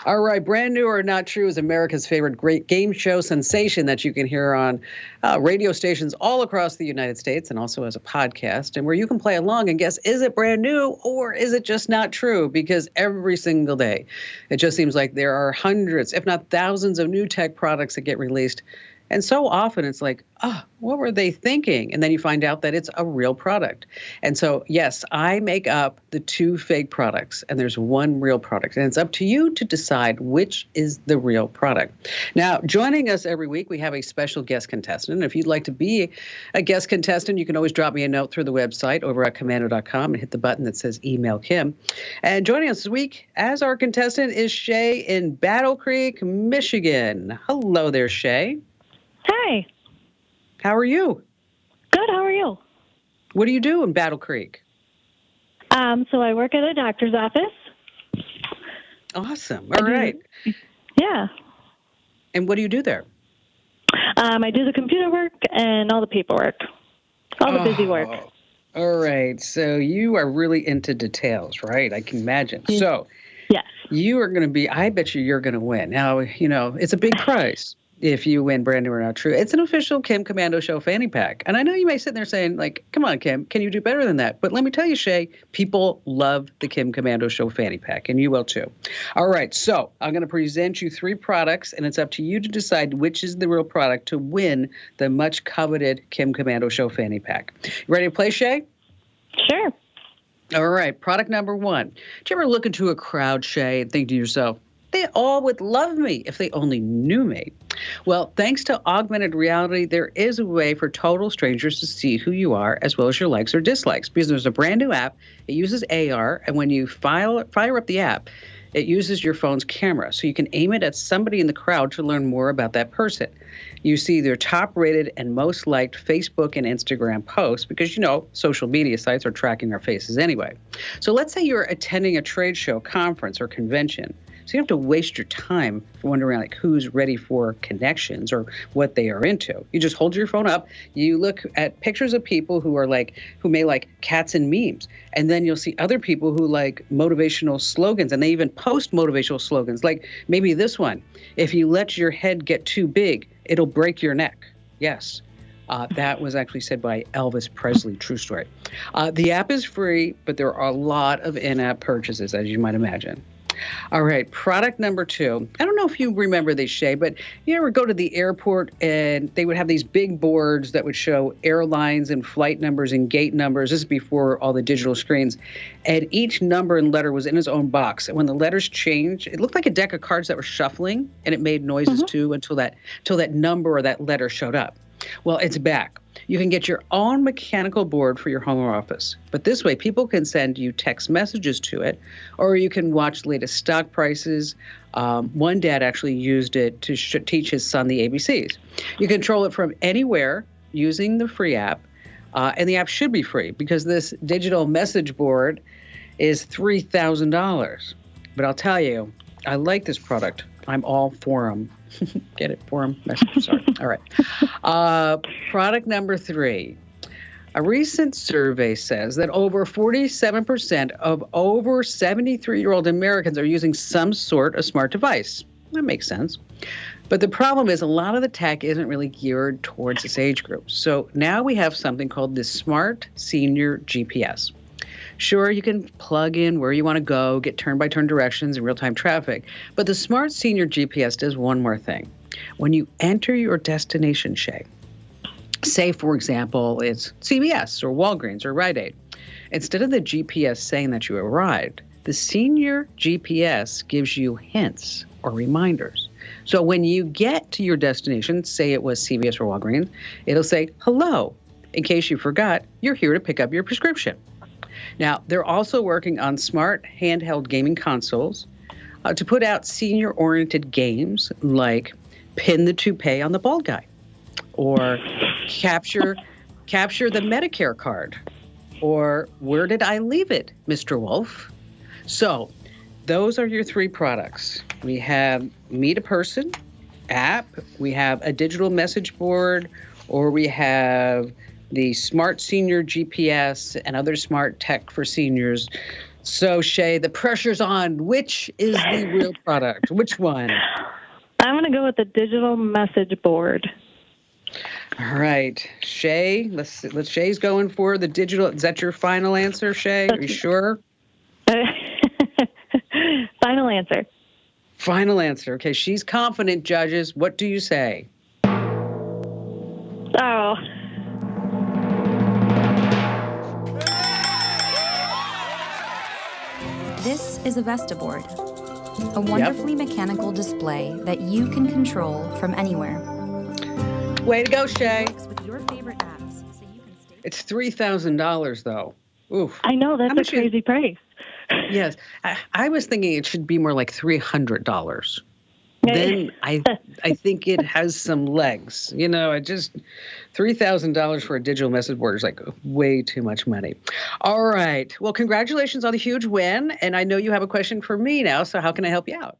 All right, Brand New or Not True is America's favorite great game show sensation that you can hear on radio stations all across the United States and also as a podcast, and where you can play along and guess, is it brand new or is it just not true? Because every single day, it just seems like there are hundreds, if not thousands, of new tech products that get released. And so often it's like, oh, what were they thinking? And then you find out that it's a real product. And so, yes, I make up the two fake products, and there's one real product. And it's up to you to decide which is the real product. Now, joining us every week, we have a special guest contestant. And if you'd like to be a guest contestant, you can always drop me a note through the website over at Komando.com and hit the button that says Email Kim. And joining us this week as our contestant is Shay in Battle Creek, Michigan. Hello there, Shay. Hi. How are you? Good. How are you? What do you do in Battle Creek? So I work at a doctor's office. Awesome. All right. Yeah. And what do you do there? I do the computer work and all the paperwork, all the busy work. All right. So you are really into details, right? I can imagine. So yes, you are going to be, I bet you're going to win. Now, it's a big prize. If you win Brand New or Not True. It's an official Kim Komando Show fanny pack. And I know you may sit there saying, like, come on, Kim, can you do better than that? But let me tell you, Shay, people love the Kim Komando Show fanny pack, and you will too. All right, so I'm going to present you three products, and it's up to you to decide which is the real product to win the much coveted Kim Komando Show fanny pack. You ready to play, Shay? Sure. All right, product number one. Did you ever look into a crowd, Shay, and think to yourself, they all would love me if they only knew me? Well, thanks to augmented reality, there is a way for total strangers to see who you are as well as your likes or dislikes, because there's a brand new app. It uses AR, and when you fire up the app, it uses your phone's camera, so you can aim it at somebody in the crowd to learn more about that person. You see their top-rated and most liked Facebook and Instagram posts because, social media sites are tracking our faces anyway. So let's say you're attending a trade show, conference, or convention. So you don't have to waste your time wondering like who's ready for connections or what they are into. You just hold your phone up, you look at pictures of people who may like cats and memes, and then you'll see other people who like motivational slogans, and they even post motivational slogans, like maybe this one: if you let your head get too big, it'll break your neck. Yes. That was actually said by Elvis Presley, true story. The app is free, but there are a lot of in-app purchases, as you might imagine. All right, product number two. I don't know if you remember this, Shay, but you ever go to the airport and they would have these big boards that would show airlines and flight numbers and gate numbers. This is before all the digital screens. And each number and letter was in its own box. And when the letters changed, it looked like a deck of cards that were shuffling, and it made noises too until that number or that letter showed up. Well, it's back. You can get your own mechanical board for your home or office. But this way, people can send you text messages to it, or you can watch the latest stock prices. One dad actually used it to teach his son the ABCs. You control it from anywhere using the free app, and the app should be free because this digital message board is $3,000. But I'll tell you, I like this product. I'm all for them. Get it? Forum message. Sorry. All right. Product number three. A recent survey says that over 47% of over 73-year-old Americans are using some sort of smart device. That makes sense. But the problem is a lot of the tech isn't really geared towards this age group. So now we have something called the Smart Senior GPS. Sure, you can plug in where you want to go, get turn-by-turn directions and real-time traffic, but the Smart Senior GPS does one more thing. When you enter your destination, Shay, say, for example, it's CVS or Walgreens or Rite Aid, instead of the GPS saying that you arrived, the Senior GPS gives you hints or reminders. So when you get to your destination, say it was CVS or Walgreens, it'll say, hello. In case you forgot, you're here to pick up your prescription. Now, they're also working on smart handheld gaming consoles to put out senior-oriented games like Pin the Toupee on the Bald Guy or Capture the Medicare card or Where Did I Leave It, Mr. Wolf? So those are your three products. We have Meet a Person app, we have a digital message board, or we have the Smart Senior GPS and other smart tech for seniors. So, Shay, the pressure's on. Which is the real product? Which one? I'm going to go with the digital message board. All right, Shay. Let's Shay's going for the digital. Is that your final answer, Shay? Are you sure? Final answer. Final answer. Okay, she's confident, judges. What do you say? Oh. This is a Vestaboard, a wonderfully mechanical display that you can control from anywhere. Way to go, Shay. It works with your favorite apps, so you can stay. It's $3,000 though. Oof. I know, that's a crazy price. Yes, I was thinking it should be more like $300. Then I think it has some legs. You know, $3,000 for a digital message board is like way too much money. All right. Well, congratulations on the huge win. And I know you have a question for me now. So how can I help you out?